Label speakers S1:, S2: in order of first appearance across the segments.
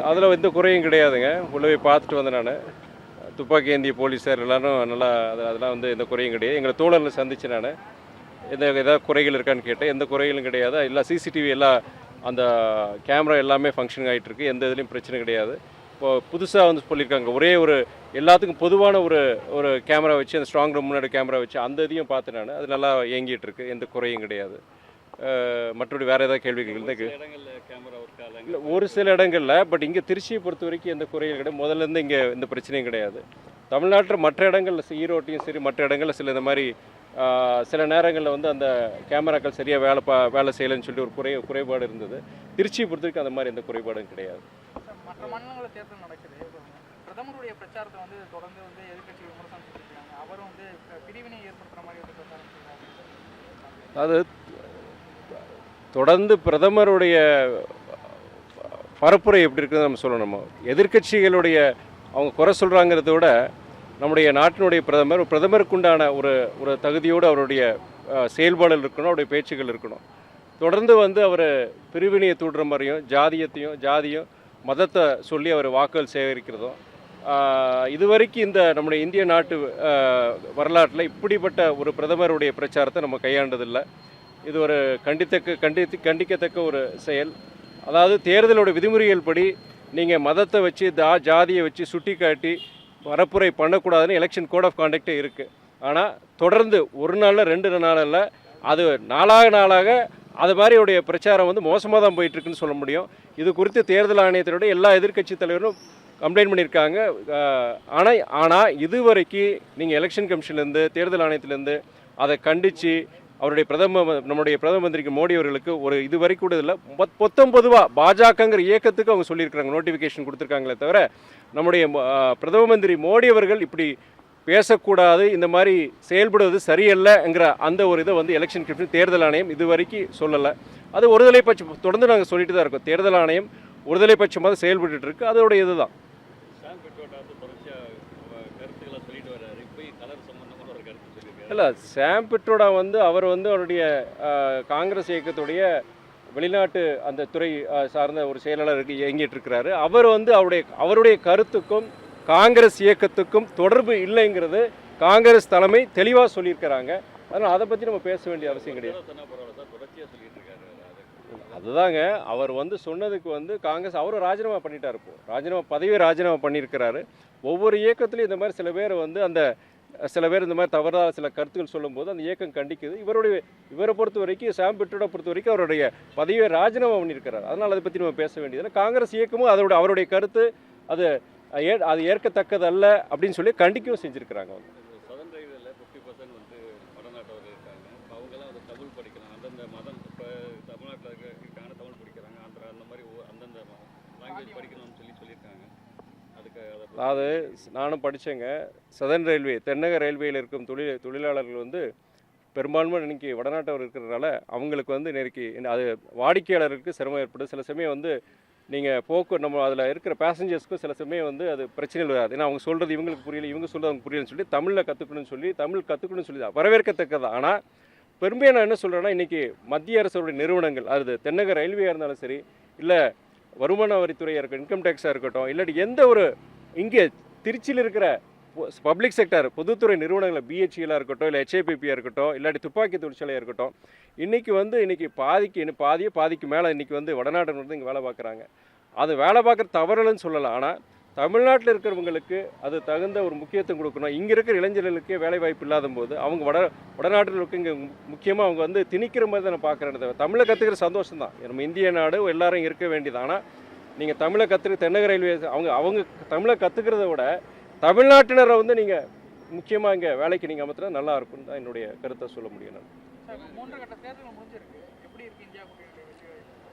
S1: அதில் எந்த குறையும் கிடையாதுங்க. உள்ளே போய் பார்த்துட்டு வந்தேன் நான். துப்பாக்கி ஏந்திய போலீஸார் எல்லாரும் நல்லா அதெல்லாம் வந்து எந்த குறையும் கிடையாது. எங்களை தோழர்களை சந்திச்சு நான் ஏதாவது குறைகள் இருக்கான்னு கேட்டேன். எந்த குறைகளும் கிடையாது. எல்லாம் சிசிடிவி எல்லாம் அந்த கேமரா எல்லாமே ஃபங்க்ஷன் ஆகிட்டு இருக்கு. எந்த இதுலேயும் பிரச்சனை கிடையாது. இப்போ புதுசாக வந்து சொல்லியிருக்காங்க, ஒரே ஒரு எல்லாத்துக்கும் பொதுவான ஒரு ஒரு கேமரா வச்சு, அந்த ஸ்ட்ராங் ரூம் முன்னாடி கேமரா வச்சு அந்த இதையும் பார்த்தேன் நான். அது நல்லா இயங்கிட்டு இருக்கு. எந்த குறையும் கிடையாது. மற்றபடி வேறு ஏதாவது கேள்விகள் இருந்தால் இல்லை, ஒரு சில இடங்களில். பட் இங்கே திருச்சியை பொறுத்த வரைக்கும் எந்த குறையும் கிடையாது. முதல்லேருந்து இங்கே எந்த பிரச்சனையும் கிடையாது. தமிழ்நாட்டில் மற்ற இடங்களில் ஈரோட்டையும் சரி, மற்ற இடங்களில் சில இந்த மாதிரி சில நேரங்களில் வந்து அந்த கேமராக்கள் சரியாக வேலை செய்யலைன்னு சொல்லி ஒரு குறைபாடு இருந்தது. திருச்சியை பொறுத்த வரைக்கும் அந்த மாதிரி எந்த குறைபாடும் கிடையாது.
S2: மற்ற மாநிலங்களில் தேர்தல் நடக்குது. பிரதமருடைய பிரச்சாரத்தை வந்து தொடர்ந்து வந்து எதிர்கட்சி விமர்சனம் செஞ்சுருக்காங்க. அவரும் வந்து பிரிவினை ஏற்படுத்துகிற மாதிரி ஒரு பிரச்சாரம் செய்கிறாங்க.
S1: அது தொடர்ந்து பிரதமருடைய பரப்புரை எப்படி இருக்குதுன்னு நம்ம சொல்லணுமோ. எதிர்கட்சிகளுடைய அவங்க குறை சொல்கிறாங்கிறத விட நம்முடைய நாட்டினுடைய பிரதமருக்குண்டான ஒரு தகுதியோடு அவருடைய செயல்பாடுகள் இருக்கணும், அவருடைய பேச்சுகள் இருக்கணும். தொடர்ந்து வந்து அவர் பிரிவினையை தூண்டுற மாதிரியும் ஜாதியும் மதத்தை சொல்லி அவர் வாக்குகள் சேகரிக்கிறதும் இதுவரைக்கும் இந்த நம்முடைய இந்திய நாட்டு வரலாற்றில் இப்படிப்பட்ட ஒரு பிரதமருடைய பிரச்சாரத்தை நம்ம கையாண்டதில்லை. இது ஒரு கண்டிக்கத்தக்க ஒரு செயல். அதாவது தேர்தலோட விதிமுறைகள் படி நீங்கள் மதத்தை வச்சு ஜாதியை வச்சு சுட்டி காட்டி பரப்புரை பண்ணக்கூடாதுன்னு எலெக்ஷன் கோட் ஆஃப் கான்டக்டே இருக்குது. ஆனால் தொடர்ந்து ஒரு நாளில் 2 நாளில் அது நாளாக அது மாதிரியுடைய பிரச்சாரம் வந்து மோசமாக தான் போயிட்டுருக்குன்னு சொல்ல முடியும். இது குறித்து தேர்தல் ஆணையத்தினுடைய எல்லா எதிர்க்கட்சி தலைவரும் கம்ப்ளைண்ட் பண்ணியிருக்காங்க. ஆனால் இதுவரைக்கும் நீங்கள் எலெக்ஷன் கமிஷன்லேருந்து தேர்தல் ஆணையத்திலேருந்து அதை கண்டித்து அவருடைய நம்முடைய பிரதம மந்திரிக்கு மோடி அவர்களுக்கு ஒரு இது வரைக்கும் கூட இல்லை. பொதுவாக பாஜகங்கிற இயக்கத்துக்கு அவங்க சொல்லியிருக்கிறாங்க, நோட்டிஃபிகேஷன் கொடுத்துருக்காங்களே தவிர நம்முடைய பிரதம மந்திரி மோடி அவர்கள் இப்படி பேசக்கூடாது, இந்த மாதிரி செயல்படுவது சரியல்லங்கிற அந்த ஒரு இதை வந்து எலெக்ஷன் கமிஷன் தேர்தல் ஆணையம் இது வரைக்கும் சொல்லலை. அது ஒருதலை பட்சம் தொடர்ந்து நாங்கள் சொல்லிட்டு தான் இருக்கோம். தேர்தல் ஆணையம் ஒருதலை பட்சமாக செயல்பட்டு இருக்கு. அதோடைய இதுதான். இல்லை, சாம் பிட்ரோடா வந்து அவர் வந்து அவருடைய காங்கிரஸ் இயக்கத்துடைய வெளிநாட்டு அந்த துறை சார்ந்த ஒரு செயலாளருக்கு இயங்கிட்டு இருக்கிறாரு. அவர் வந்து அவருடைய கருத்துக்கும் காங்கிரஸ் இயக்கத்துக்கும் தொடர்பு இல்லைங்கிறது காங்கிரஸ் தலைமை தெளிவாக சொல்லியிருக்கிறாங்க. அதனால் அதை பற்றி நம்ம பேச வேண்டிய அவசியம் கிடையாது. அதுதாங்க, அவர் வந்து சொன்னதுக்கு வந்து காங்கிரஸ் அவரும் ராஜினாமா பண்ணிட்டார். இப்போ பதவியை ராஜினாமா பண்ணியிருக்கிறாரு. ஒவ்வொரு இயக்கத்துலையும் இந்த மாதிரி சில பேர் வந்து சில பேர் இந்த மாதிரி தவறாக சில கருத்துக்கள் சொல்லும்போது அந்த இயக்கம் கண்டிக்குது. இவரை பொறுத்த வரைக்கும் சாம் பிட்ரோடை பொறுத்த வரைக்கும் அவருடைய பதவியை ராஜினாமா பண்ணியிருக்கிறார். அதனால் அதை பற்றி நம்ம பேச வேண்டியது. காங்கிரஸ் இயக்கமும் அவருடைய கருத்து அது ஏற்கத்தக்கது அல்ல அப்படின்னு சொல்லி கண்டிக்கவும் செஞ்சுருக்கிறாங்க. வந்து அதாவது நானும் படித்தேங்க. சதர்ன் ரயில்வே தென்னக ரயில்வேயில் இருக்கும் தொழிலாளர்கள் வந்து பெரும்பான்மை இன்றைக்கி வடநாட்டவர் இருக்கிறதுனால அவங்களுக்கு வந்து நெருக்கி அது வாடிக்கையாளருக்கு சிரமம் ஏற்படுது. சில சமயம் வந்து நீங்கள் நம்ம அதில் இருக்கிற பேசஞ்சர்ஸ்க்கும் சில சமயம் வந்து அது பிரச்சனைகள் வராது. ஏன்னா அவங்க சொல்கிறது இவங்களுக்கு புரியல, இவங்க சொல்கிறது அவங்க புரியலன்னு சொல்லி தமிழ் கற்றுக்கணும்னு சொல்லி தான் வரவேற்கத்தக்கது. ஆனால் பெருமையாக நான் என்ன சொல்கிறேன்னா, இன்றைக்கி மத்திய அரசுடைய நிறுவனங்கள் அது தென்னக ரயில்வேயாக இருந்தாலும் சரி, இல்லை வருமான வரித்துறையாக இருக்கட்டும், இன்கம் டேக்ஸாக இருக்கட்டும், இல்லாட்டி எந்த ஒரு இங்கே திருச்சியில் இருக்கிற பப்ளிக் செக்டர் பொதுத்துறை நிறுவனங்கள் பிஹெச்இலாக இருக்கட்டும், இல்லை ஹெச்ஐபிபியாக இருக்கட்டும், இல்லாட்டி துப்பாக்கி தொழிற்சாலையாக இருக்கட்டும், இன்றைக்கி பாதிக்கு மேலே இன்றைக்கி வந்து வடநாட்டில் வந்து இங்கே வேலை பார்க்குறாங்க. அது வேலை பார்க்குற தவறுன்னு சொல்லலாம். ஆனால் தமிழ்நாட்டில் இருக்கிறவங்களுக்கு அது தகுந்த ஒரு முக்கியத்துவம் கொடுக்கணும். இங்கே இருக்கிற இளைஞர்களுக்கே வேலை வாய்ப்பு இல்லாத போது அவங்க வடநாட்டில் இருக்க இங்கே முக்கியமாக அவங்க வந்து திணிக்கிற மாதிரி தான் நான் பார்க்குறேன். தமிழை கற்றுக்கிற சந்தோஷம் தான், நம்ம இந்திய நாடு எல்லாரும் இருக்க வேண்டியது. ஆனால் நீங்கள் தமிழை தென்னக ரயில்வே அவங்க தமிழை கற்றுக்கிறத விட தமிழ்நாட்டினரை வந்து நீங்கள் முக்கியமாக இங்கே வேலைக்கு நீங்கள் அமர்த்தினா நல்லா இருக்கும்னு தான் என்னுடைய கருத்தை சொல்ல முடியும்.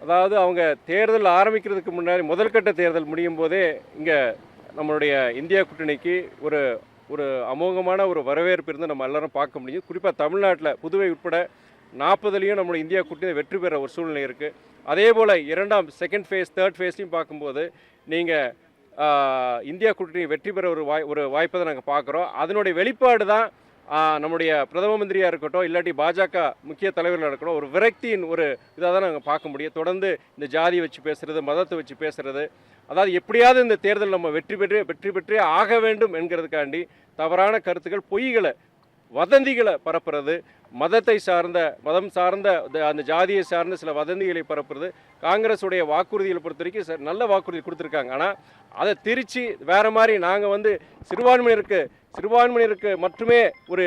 S1: அதாவது அவங்க தேர்தல் ஆரம்பிக்கிறதுக்கு முன்னாடி முதல் கட்ட தேர்தல் முடியும் போதே இங்கே நம்மளுடைய இந்தியா கூட்டணிக்கு ஒரு அமோகமான ஒரு வரவேற்பு இருந்து நம்ம எல்லாரும் பார்க்க முடியும். குறிப்பாக தமிழ்நாட்டில் புதுவை உட்பட 40லையும் நம்மளுடைய இந்தியா கூட்டணி வெற்றி பெற ஒரு சூழ்நிலை இருக்குது. அதே போல் செகண்ட் ஃபேஸ் தேர்ட் ஃபேஸ்லையும் பார்க்கும்போது நீங்கள் இந்தியா கூட்டணி வெற்றி பெற ஒரு வாய்ப்பை தான் நாங்கள் பார்க்குறோம். அதனுடைய வெளிப்பாடு தான் நம்முடைய பிரதம மந்திரியாக இருக்கட்டும், இல்லாட்டி பாஜக முக்கிய தலைவர்களாக இருக்கட்டும், ஒரு விரக்தியின் ஒரு இதாக தான் நாங்கள் பார்க்க முடியும். தொடர்ந்து இந்த ஜாதியை வச்சு பேசுகிறது, மதத்தை வச்சு பேசுகிறது, அதாவது எப்படியாவது இந்த தேர்தல் நம்ம வெற்றி பெற்றே ஆக வேண்டும் என்கிறதுக்காண்டி தவறான கருத்துக்கள், பொய்களை, வதந்திகளை பரப்புறது, மதம் சார்ந்த அந்த ஜாதியை சார்ந்த சில வதந்திகளை பரப்புறது. காங்கிரஸுடைய வாக்குறுதிகளை பொறுத்த வரைக்கும் நல்ல வாக்குறுதி கொடுத்துருக்காங்க. ஆனால் அதை திரிச்சு வேறு மாதிரி நாங்கள் சிறுபான்மையினருக்கு மட்டுமே ஒரு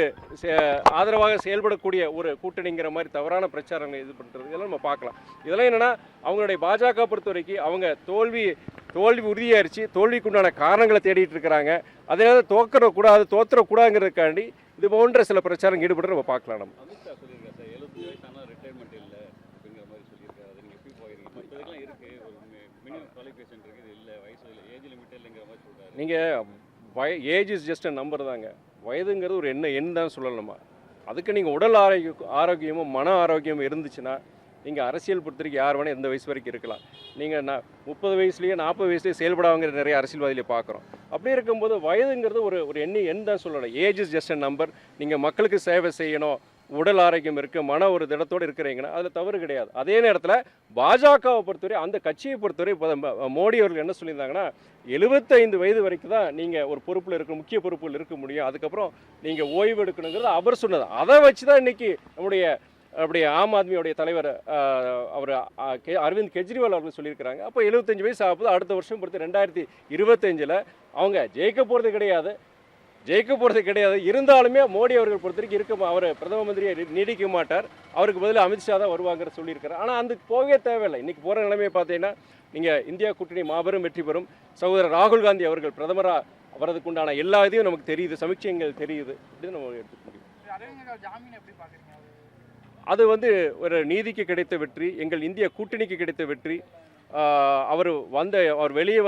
S1: ஆதரவாக செயல்படக்கூடிய ஒரு கூட்டணிங்கிற மாதிரி தவறான பிரச்சாரங்களை இது பண்ணுறது, இதெல்லாம் நம்ம பார்க்கலாம். இதெல்லாம் என்னென்னா அவங்களுடைய பாஜக பொறுத்த வரைக்கும் அவங்க தோல்வி உறுதியாயிருச்சு, தோல்விக்குண்டான காரணங்களை தேடிட்டு இருக்கிறாங்க. அதனால தோத்துறக்கூடாதுங்கிறதுக்காண்டி இது போன்ற சில பிரச்சாரம் ஈடுபட்டு நம்ம பார்க்கலாம். நம்ம
S3: அமித்ஷா சொல்லியிருக்காரு சார், 75 வயசு ஆனால் ரிட்டைர்மெண்ட் இல்லை அப்படிங்கிற மாதிரி சொல்லியிருக்காரு. அது நீங்கள் எப்படி போயிருக்கீங்க? மற்றதுக்கெல்லாம் இருக்குது, ஒரு மினிமம் குவாலிஃபிகேஷன் இருக்குது, இது இல்லை, வயசு இல்லை, ஏஜ் லிமிட் இல்லைங்கிற மாதிரி சொல்கிறாரு.
S1: நீங்கள் age is just a number தாங்க. வயதுங்கிறது ஒரு எண் தான் சொல்லலாமா. அதுக்கு நீங்கள் உடல் ஆரோக்கியமும் மன ஆரோக்கியமும் இருந்துச்சுன்னா நீங்கள் அரசியல் பொறுத்த வரைக்கும் யார் வேணால் எந்த வயசு வரைக்கும் இருக்கலாம். நீங்கள் 30 வயசுலேயே 40 வயசுலேயே செயல்படாங்கிற நிறைய அரசியல்வாதிகளை பார்க்குறோம். அப்படி இருக்கும்போது வயதுங்கிறது ஒரு எண் தான் சொல்லணும். Age is just a number. நீங்கள் மக்களுக்கு சேவை செய்யணும், உடல் ஆரோக்கியம் இருக்குது, மன ஒரு திடத்தோடு இருக்கிறீங்கன்னா அதில் தவறு கிடையாது. அதே நேரத்தில் பாஜகவை பொறுத்தவரை, அந்த கட்சியை பொறுத்தவரை இப்போ மோடி அவர்கள் என்ன சொல்லியிருந்தாங்கன்னா 75 வயது வரைக்கும் தான் நீங்கள் ஒரு பொறுப்பில் முக்கிய பொறுப்பில் இருக்க முடியும், அதுக்கப்புறம் நீங்கள் ஓய்வு எடுக்கணுங்கிறது அவர் சொன்னது. அதை வச்சு தான் இன்றைக்கி நம்முடைய ஆம் ஆத்மியோடைய தலைவர் அவர் அரவிந்த் கெஜ்ரிவால் அவர்கள் சொல்லியிருக்கிறாங்க. அப்போ 75 வயசு ஆகுது, அடுத்த வருஷம் பொறுத்து 2025 அவங்க ஜெயிக்க போகிறது கிடையாது. இருந்தாலுமே மோடி அவர்கள் பொறுத்த வரைக்கும் அவர் பிரதம மந்திரியை நீடிக்க மாட்டார், அவருக்கு பதில் அமித்ஷா தான் வருவாங்கிற சொல்லியிருக்கிறார். ஆனால் அதுக்கு போகவே தேவையில்லை. இன்றைக்கி போகிற நிலைமையை பார்த்தீங்கன்னா நீங்கள் இந்தியா கூட்டணி மாபெரும் வெற்றி பெறும். சகோதரர் ராகுல் காந்தி அவர்கள் பிரதமராக வரதுக்கு உண்டான எல்லா இதையும் நமக்கு தெரியுது, சமீட்சைகள் தெரியுது அப்படின்னு நம்ம எடுத்துக்க முடியும். அது ஒரு நீதிக்கு கிடைத்த வெற்றி, எங்கள் இந்திய கூட்டணிக்கு கிடைத்த வெற்றி. அவர் வெளியே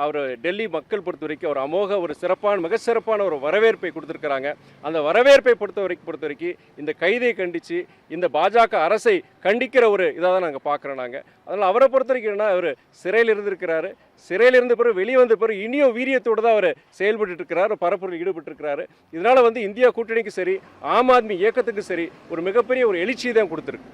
S1: அவர் டெல்லி மக்கள் பொறுத்த வரைக்கும் ஒரு அமோக ஒரு மிக சிறப்பான ஒரு வரவேற்பை கொடுத்துருக்குறாங்க. அந்த வரவேற்பை பொறுத்த வரைக்கும் இந்த கைதை கண்டித்து இந்த பாஜக அரசை கண்டிக்கிற ஒரு இதாக தான் நாங்கள் பார்க்குறோம். அதனால் அவரை பொறுத்த வரைக்கும் என்ன, அவர் சிறையில் இருந்திருக்கிறாரு, சிறையில் பிறகு வெளியே வந்த பிறகு இனியும் வீரியத்தோடு தான் அவர் செயல்பட்டு இருக்கிறார், பரப்புரையில் ஈடுபட்டிருக்கிறாரு. இதனால் இந்தியா கூட்டணிக்கு சரி, ஆம் ஆத்மி இயக்கத்துக்கு சரி ஒரு மிகப்பெரிய ஒரு எழுச்சியை தான் கொடுத்துருக்கு.